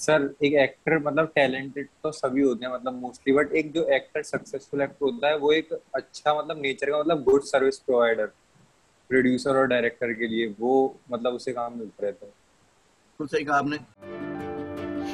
Sir एक actor मतलब talented तो सभी होते हैं मतलब मोस्टली, बट एक जो एक्टर सक्सेसफुल एक्टर होता है वो एक अच्छा मतलब नेचर का मतलब गुड सर्विस प्रोवाइडर प्रोड्यूसर और डायरेक्टर के लिए वो मतलब उसे काम मिलता रहता है। तो सही कहा आपने।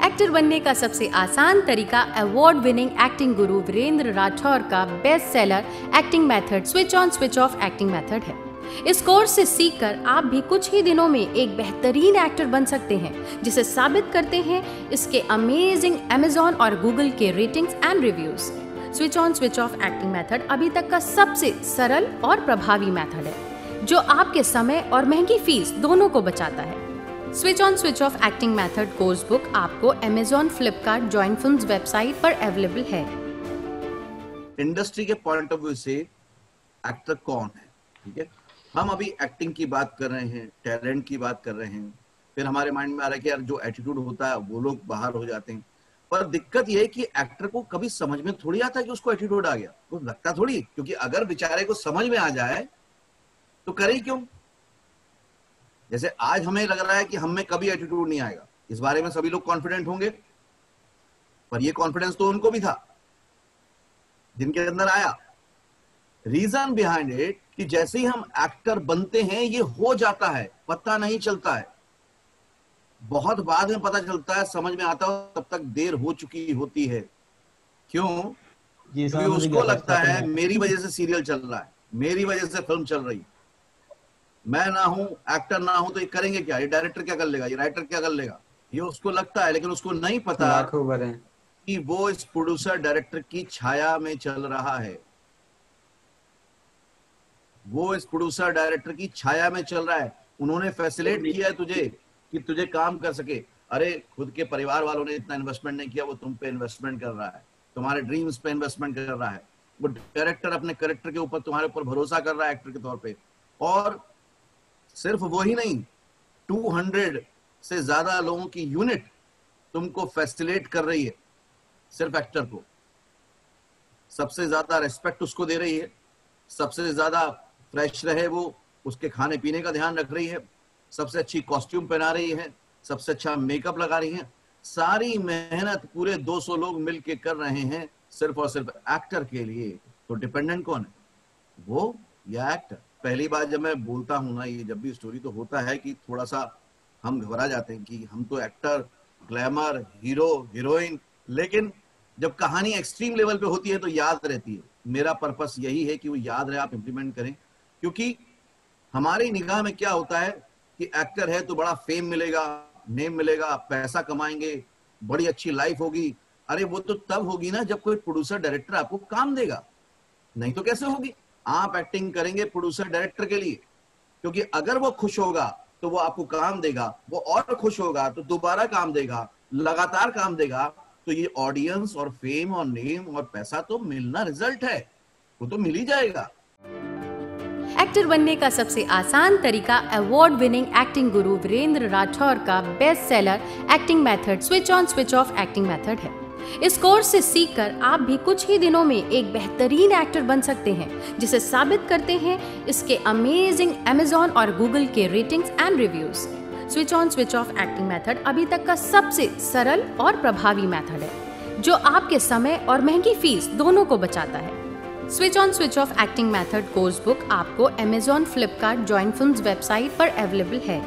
एक्टर बनने का सबसे आसान तरीका अवार्ड विनिंग एक्टिंग गुरु वीरेंद्र राठौर का best seller acting method switch on switch off acting method है। इस कोर्स से सीखकर आप भी कुछ ही दिनों में एक बेहतरीन एक्टर बन सकते हैं, जिसे साबित करते हैं इसके अमेजिंग Amazon और Google के ratings and reviews. Switch on switch off acting method अभी तक का सबसे सरल और प्रभावी मेथड है, जो आपके समय और महंगी फीस दोनों को बचाता है। Switch on switch off acting method course book आपको Amazon, Flipkart, join films website पर अवेलेबल है। इंडस्ट्री के पॉइंट ऑफ व्यू से एक्टर कौन है, ठीक है। हम अभी एक्टिंग की बात कर रहे हैं, टैलेंट की बात कर रहे हैं, फिर हमारे माइंड में आ रहा है कि यार जो एटीट्यूड होता है वो लोग बाहर हो जाते हैं। पर दिक्कत ये है कि एक्टर को कभी समझ में थोड़ी आता है कि उसको एटीट्यूड आ गया, वो लगता थोड़ी, क्योंकि अगर बेचारे को समझ में आ जाए तो करे क्यों। जैसे आज हमें लग रहा है कि हम में कभी एटीट्यूड नहीं आएगा, इस बारे में सभी लोग कॉन्फिडेंट होंगे, पर ये कॉन्फिडेंस तो उनको भी था जिनके अंदर आया। रीजन बिहाइंड इट कि जैसे ही हम एक्टर बनते हैं ये हो जाता है, पता नहीं चलता है, बहुत बाद में पता चलता है, समझ में आता है, तब तक देर हो चुकी होती है। क्यों? क्योंकि उसको लगता है मेरी वजह से सीरियल चल रहा है, मेरी वजह से फिल्म चल रही, मैं ना हूं, एक्टर ना हूं तो ये करेंगे क्या, ये डायरेक्टर क्या कर लेगा, ये राइटर क्या कर लेगा, ये उसको लगता है। लेकिन उसको नहीं पता कि वो इस प्रोड्यूसर डायरेक्टर की छाया में चल रहा है, वो इस प्रोड्यूसर डायरेक्टर की छाया में चल रहा है। उन्होंने फैसिलिटेट किया है तुझे कि तुझे काम कर सके। अरे खुद के परिवार वालों ने इतना इन्वेस्टमेंट नहीं किया, वो तुम पे इन्वेस्टमेंट कर रहा है, तुम्हारे ड्रीम्स पे इन्वेस्टमेंट कर रहा है। वो डायरेक्टर अपने कैरेक्टर के ऊपर, तुम्हारे ऊपर भरोसा कर रहा है एक्टर के तौर पे। और सिर्फ वो ही नहीं, 200 से ज्यादा लोगों की यूनिट तुमको फैसिलिटेट कर रही है, सिर्फ एक्टर को। सबसे ज्यादा रेस्पेक्ट उसको दे रही है, सबसे ज्यादा फ्रेश रहे वो, उसके खाने पीने का ध्यान रख रही है, सबसे अच्छी कॉस्ट्यूम पहना रही है, सबसे अच्छा मेकअप लगा रही है। सारी मेहनत पूरे 200 लोग मिलके कर रहे हैं सिर्फ और सिर्फ एक्टर के लिए। तो डिपेंडेंट कौन है, वो या एक्टर? पहली बार जब मैं बोलता हूं ना, ये जब भी स्टोरी, तो होता है कि थोड़ा सा हम घबरा जाते हैं कि हम तो एक्टर, ग्लैमर, हीरो, हीरोइन, लेकिन जब कहानी एक्सट्रीम लेवल पे होती है तो याद रहती है। मेरा पर्पस यही है कि वो याद रहे, आप इंप्लीमेंट करें। क्योंकि हमारी निगाह में क्या होता है कि एक्टर है तो बड़ा फेम मिलेगा, नेम मिलेगा, पैसा कमाएंगे, बड़ी अच्छी लाइफ होगी। अरे वो तो तब होगी ना जब कोई प्रोड्यूसर डायरेक्टर आपको काम देगा, नहीं तो कैसे होगी। आप एक्टिंग करेंगे प्रोड्यूसर डायरेक्टर के लिए, क्योंकि अगर वो खुश होगा तो वो आपको काम देगा, वो और खुश होगा तो दोबारा काम देगा, लगातार काम देगा। तो ये ऑडियंस और फेम और नेम और पैसा तो मिलना रिजल्ट है, वो तो मिल ही जाएगा। एक्टर बनने का सबसे आसान तरीका अवार्ड विनिंग एक्टिंग गुरु वीरेंद्र राठौर का best seller acting method switch on switch off acting method है। इस कोर्स से सीखकर आप भी कुछ ही दिनों में एक बेहतरीन एक्टर बन सकते हैं, जिसे साबित करते हैं इसके अमेजिंग Amazon और Google के ratings and reviews. Switch on switch off acting method अभी तक का सबसे सरल और प्रभावी मेथड है, जो आपके समय और महंगी फीस दोनों को बचाता है। Switch on switch off acting method course book आपको Amazon, Flipkart, join films website पर अवेलेबल है।